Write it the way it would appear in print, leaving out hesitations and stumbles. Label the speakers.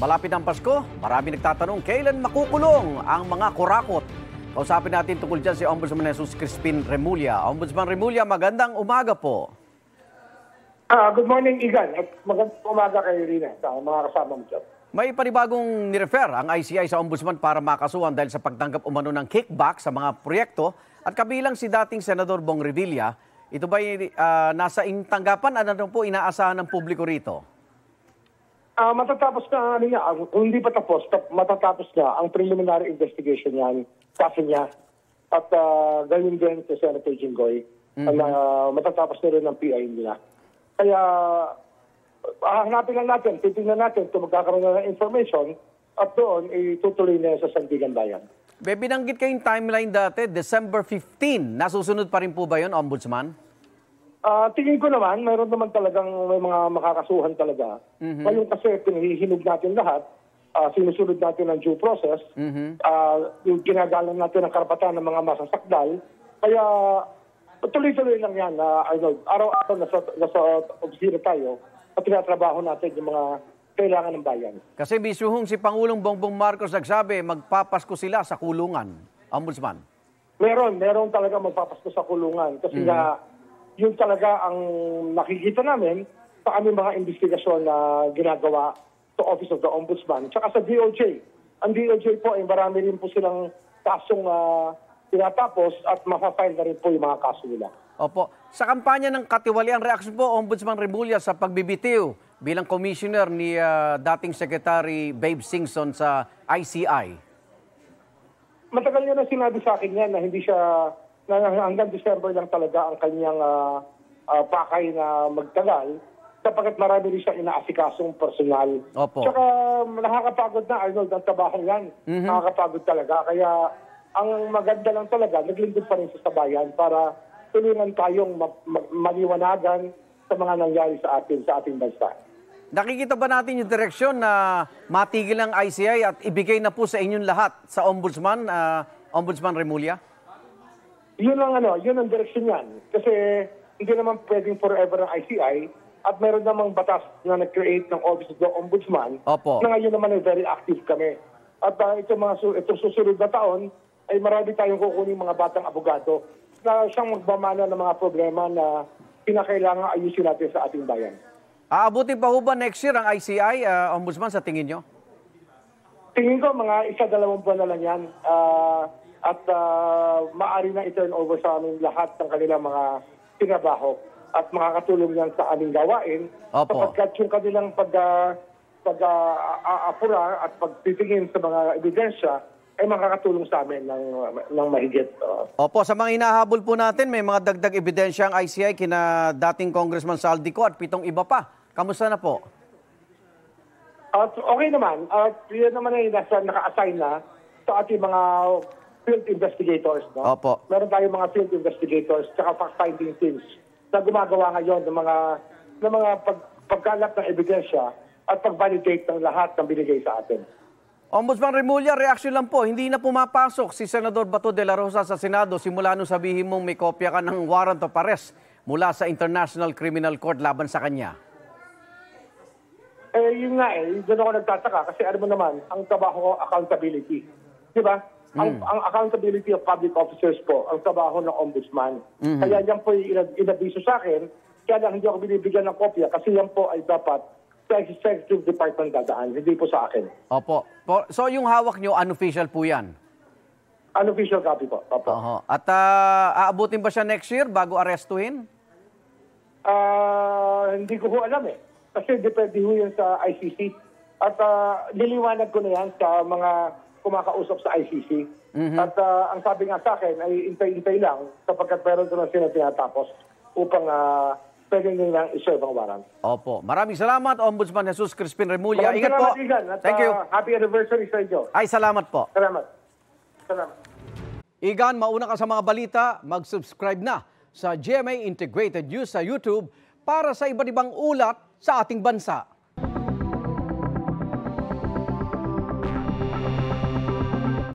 Speaker 1: Malapit ang Pasko, marami nagtatanong kailan makukulong ang mga kurakot. Kausapin natin tungkol dyan si Ombudsman Jesus Crispin Remulla. Ombudsman Remulla, magandang umaga po.
Speaker 2: Good morning, Igan. At magandang umaga kay Rina sa mga kasama mo dyan.
Speaker 1: May panibagong nirefer ang ICI sa Ombudsman para makasuhan dahil sa pagtanggap umano ng kickback sa mga proyekto at kabilang si dating Senador Bong Revilla. Ito ba'y nasa tanggapan? Ano po inaasahan ng publiko rito?
Speaker 2: Matatapos na niya, kung hindi pa tapos, matatapos na ang preliminary investigation niyan, kasi niya. At gayon din sa Senator Jinggoy, matatapos na rin ang PI nila. Kaya, hanapin lang natin, titignan natin kung magkakaroon na ng information at doon, itutuloy na sa Sandigan Bayan.
Speaker 1: Binanggit kayong timeline dati, December 15. Nasusunod pa rin po ba yun, Ombudsman?
Speaker 2: Tingin ko naman, mayroon naman talagang may mga makakasuhan talaga. Ngayon kasi pinahihinog natin lahat, sinusunod natin ang due process, ginagalang natin ang karapatan ng mga masasakdal. Kaya tuloy-tuloy lang yan. Araw-araw nasa opisina tayo at tinatrabaho natin yung mga kailangan ng bayan.
Speaker 1: Kasi bisuhong si Pangulong Bongbong Marcos nagsabi, magpapasko sila sa kulungan, Ombudsman.
Speaker 2: Meron talaga magpapasko sa kulungan. Kasi nga, yun talaga ang nakikita namin sa aming mga investigasyon na ginagawa sa Office of the Ombudsman. Tsaka sa DOJ. Ang DOJ po ay marami rin po silang kasong tinatapos at mapapile na rin po yung mga kaso nila.
Speaker 1: Opo. Sa kampanya ng katiwalian, reaksyon po, Ombudsman Remulla, sa pagbibitiw bilang commissioner ni dating Secretary Babe Singson sa ICI.
Speaker 2: Matagal niya na sinabi sa akin yan na hindi siya, na hanggang December lang talaga ang kanyang pakay na magtagal sapagkat marami rin siya inaasikasong personal.
Speaker 1: Opo.
Speaker 2: Tsaka nakakapagod na, Arnold, ang trabaho yan. Nakakapagod talaga. Kaya ang maganda lang talaga, naglingkod pa rin sa bayan para tulungan tayong maliwanagan sa mga nangyari sa ating bansa.
Speaker 1: Nakikita ba natin yung direksyon na matigil ang ICI at ibigay na po sa inyong lahat sa Ombudsman, Ombudsman Remulla?
Speaker 2: Yun ang direksyon yan. Kasi hindi naman pwedeng forever ang ICI at meron namang batas na nag-create ng Office of the Ombudsman.
Speaker 1: Opo.
Speaker 2: Na ngayon naman ay very active kami. At itong susunod na taon ay marami tayong kukunin mga batang abogado na siyang magmamana ng mga problema na pinakailangan ayusin natin sa ating bayan.
Speaker 1: Aabutin pa ho ba next year ang ICI, Ombudsman, sa tingin nyo?
Speaker 2: Tingin ko mga 1-2 buwan na lang yan. At maaari na i-turn over sa amin lahat ng kanilang mga tinabaho at makakatulong yan sa aming gawain.
Speaker 1: Opo.
Speaker 2: Sapagkat yung kanilang pag-apura at pagtitingin sa mga ebidensya ay makakatulong sa amin ng mahigit.
Speaker 1: Opo, sa mga hinahabol po natin, may mga dagdag ebidensya ang ICI kina dating Congressman Saldico at 7 iba pa. Kamusta na po?
Speaker 2: At okay naman. At yun naman ay naka-assign na sa ating mga field investigators. No?
Speaker 1: Opo.
Speaker 2: Meron tayong mga field investigators at fact-finding teams na gumagawa ngayon ng mga pagkalat ng ebidensya at pag-validate ng lahat ng binigay sa atin.
Speaker 1: Ombudsman Remulla, reaksyon lang po. Hindi na pumapasok si Senador Bato de la Rosa sa Senado simula nung sabihin mong may kopya ka ng warrant of arrest mula sa International Criminal Court laban sa kanya.
Speaker 2: Yun nga doon ako nagtataka kasi ano mo naman, ang trabaho ko, accountability. Di ba? Ang accountability of public officers po, ang trabaho ng ombudsman. Kaya yan po inabiso sa akin, kaya lang hindi ako binibigyan ng kopya kasi yan po ay dapat sa Executive Department dadaan, hindi po sa akin.
Speaker 1: Opo. So yung hawak nyo, unofficial po yan?
Speaker 2: Unofficial copy po. Opo.
Speaker 1: At aabutin ba siya next year bago arestuhin?
Speaker 2: Hindi ko alam Kasi depende ho yan sa ICC. At niliwanag ko na yan sa mga kumakausap sa ICC. At ang sabi nga sa akin ay intay-intay lang sapagkat meron doon sila tinatapos upang pwede nilang i-serve ang warrant.
Speaker 1: Opo. Maraming salamat, Ombudsman Jesus Crispin Remulla.
Speaker 2: Maraming
Speaker 1: Ingat po.
Speaker 2: salamat, Igan. At,
Speaker 1: Thank you.
Speaker 2: Happy anniversary sa inyo.
Speaker 1: Ay, salamat po.
Speaker 2: Salamat.
Speaker 1: Igan, mauna ka sa mga balita, mag-subscribe na sa GMA Integrated News sa YouTube para sa iba't ibang ulat sa ating bansa.